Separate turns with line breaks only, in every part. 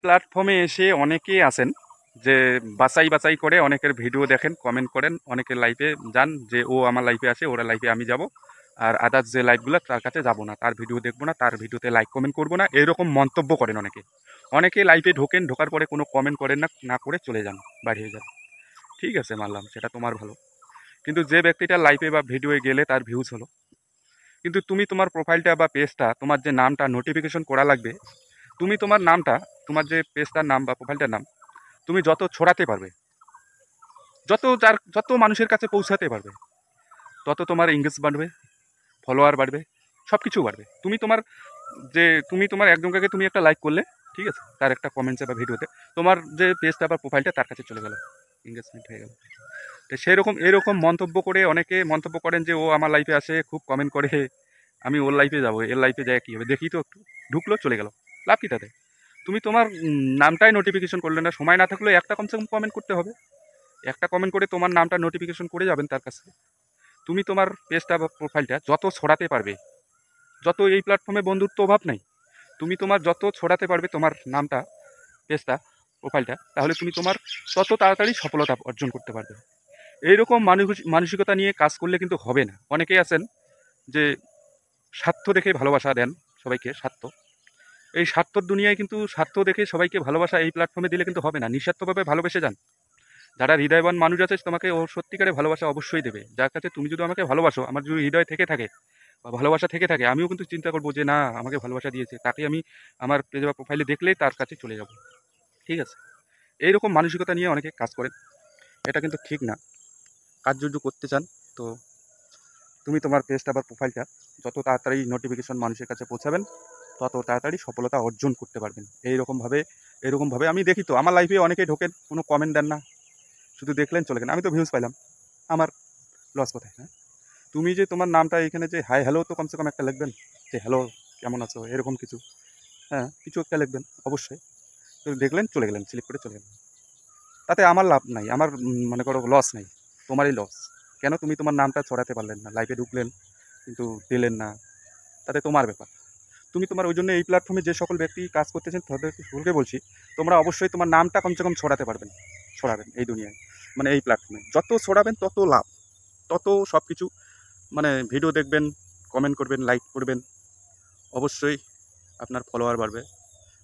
প্ল্যাটফর্মে এসে অনেকেই আছেন যে বাছাই বাছাই করে অনেকের ভিডিও দেখেন, কমেন্ট করেন, অনেকের লাইভে যান যে ও আমার লাইভে আসে, ওরা লাইভে আমি যাব, আর আদার্স যে লাইভগুলো তার কাছে যাব না, তার ভিডিও দেখবো না, তার ভিডিওতে লাইক কমেন্ট করবো না, এরকম মন্তব্য করেন অনেকে। অনেকে লাইভে ঢোকেন, ঢোকার পরে কোনো কমেন্ট করেন না, না করে চলে যান, বাইরে হয়ে যান। ঠিক আছে, মানলাম সেটা তোমার ভালো। কিন্তু যে ব্যক্তিটা লাইভে বা ভিডিওয়ে গেলে তার ভিউজ হলো, কিন্তু তুমি তোমার প্রোফাইলটা বা পেজটা, তোমার যে নামটা নোটিফিকেশন করা লাগবে, তুমি তোমার নামটা, তোমার যে পেজটার নাম বা প্রোফাইলটার নাম তুমি যত ছড়াতে পারবে, যত মানুষের কাছে পৌঁছাতে পারবে, তত তোমার এঙ্গেজ বাড়বে, ফলোয়ার বাড়বে, সব কিছু বাড়বে। তুমি তোমার একজনকে তুমি একটা লাইক করলে, ঠিক আছে, তার একটা কমেন্টসে বা ভিডিওতে তোমার যে পেজটা বা প্রোফাইলটা তার কাছে চলে গেল, এঙ্গেজমেন্ট হয়ে গেল। তো সেরকম এরকম মন্তব্য করে অনেকে মন্তব্য করেন যে ও আমার লাইফে আসে, খুব কমেন্ট করে, আমি ওর লাইফে যাবো, এর লাইফে যায় কী হবে দেখি তো একটু, ঢুকলো চলে গেল, লাভ কী তাতে? তুমি তোমার নামটাই নোটিফিকেশন করলে না, সময় না থাকলেও একটা কমসে কম কমেন্ট করতে হবে, একটা কমেন্ট করে তোমার নামটা নোটিফিকেশন করে যাবেন তার কাছে। তুমি তোমার পেজটা বা প্রোফাইলটা যত ছড়াতে পারবে, যত এই প্ল্যাটফর্মে বন্ধুত্ব অভাব নাই, তুমি তোমার যত ছড়াতে পারবে তোমার নামটা, পেজটা, প্রোফাইলটা, তাহলে তুমি তোমার তত তাড়াতাড়ি সফলতা অর্জন করতে পারবে। এইরকম মানসিকতা নিয়ে কাজ করলে কিন্তু হবে না। অনেকেই আছেন যে স্বার্থ দেখে ভালোবাসা দেন সবাইকে, স্বার্থ, এই স্বার্থর দুনিয়ায় কিন্তু স্বার্থ দেখে সবাইকে ভালোবাসা এই প্ল্যাটফর্মে দিলে কিন্তু হবে না। নিঃস্বার্থভাবে ভালোবেসে যান। যারা হৃদয়বান মানুষ আছে তোমাকে ও সত্যিকারে ভালোবাসা অবশ্যই দেবে। যার কাছে তুমি যদি আমাকে ভালোবাসো, আমার যদি হৃদয় থেকে থাকে বা ভালোবাসা থেকে থাকে, আমিও কিন্তু চিন্তা করবো যে না, আমাকে ভালোবাসা দিয়েছে, তাকে আমি আমার পেজ বা প্রোফাইলে দেখলেই তার কাছে চলে যাব। ঠিক আছে, এইরকম মানসিকতা নিয়ে অনেকে কাজ করেন, এটা কিন্তু ঠিক না। কাজ যদি করতে চান তো তুমি তোমার পেজটা বা প্রোফাইলটা যত তাড়াতাড়ি নোটিফিকেশন মানুষের কাছে পৌঁছাবেন, তত তাড়াতাড়ি সফলতা অর্জন করতে পারবেন। এরকমভাবে আমি দেখি তো আমার লাইফে অনেকেই ঢোকেন, কোনো কমেন্ট দেন না, শুধু দেখলেন চলে গেলেন, আমি তো ভিউজ পাইলাম, আমার লস কোথায়? হ্যাঁ, তুমি যে তোমার নামটা এখানে যে হাই হ্যালো তো কমসে কম একটা লিখবেন, যে হ্যালো কেমন আছো, এরকম কিছু, হ্যাঁ কিছু একটা লিখবেন অবশ্যই। তো দেখলেন চলে গেলেন, সিলেক্ট করে চলে গেলেন, তাতে আমার লাভ নাই, আমার মনে করো লস নাই, তোমারই লস। কেন তুমি তোমার নামটা ছড়াতে পারলেন না, লাইভে ঢুকলেন কিন্তু দিলেন না, তাতে তোমার ব্যাপার। তুমি তোমার ওই জন্য এই প্ল্যাটফর্মে যে সকল ব্যক্তি কাজ করতেছেন তাদেরকে সকলকে বলছি, তোমরা অবশ্যই তোমার নামটা কমসে কম ছড়াতে পারবেন, ছড়াবেন এই দুনিয়ায়, মানে এই প্ল্যাটফর্মে যত ছড়াবেন তত লাভ, তত সব কিছু, মানে ভিডিও দেখবেন, কমেন্ট করবেন, লাইক করবেন, অবশ্যই আপনার ফলোয়ার বাড়বে,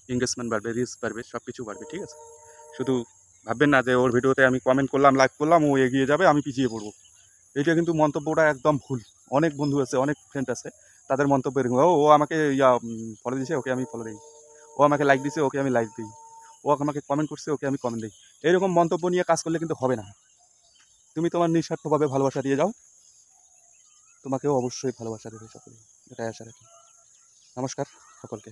এঙ্গেজমেন্ট বাড়বে, রিচ বাড়বে, সব কিছু বাড়বে। ঠিক আছে, শুধু ভাববেন না যে ওর ভিডিওতে আমি কমেন্ট করলাম, লাইক করলাম, ও এগিয়ে যাবে, আমি পিছিয়ে পড়বো। এইটা কিন্তু মন্তব্যটা একদম ভুল। অনেক বন্ধু আছে, অনেক ফ্রেন্ড আছে, তাদের মন্তব্য এরকম, ও আমাকে ফলো দিয়েছে, ওকে আমি ফলো দিই, ও আমাকে লাইক দিয়েছে, ওকে আমি লাইক দিই, ও আমাকে কমেন্ট করছে, ওকে আমি কমেন্ট দিই। এরকম মন্তব্য নিয়ে কাজ করলে কিন্তু হবে না। তুমি তোমার নিঃস্বার্থভাবে ভালোবাসা দিয়ে যাও, তোমাকেও অবশ্যই ভালোবাসা দেবে সকলে, এটাই আশা রাখি। নমস্কার সকলকে।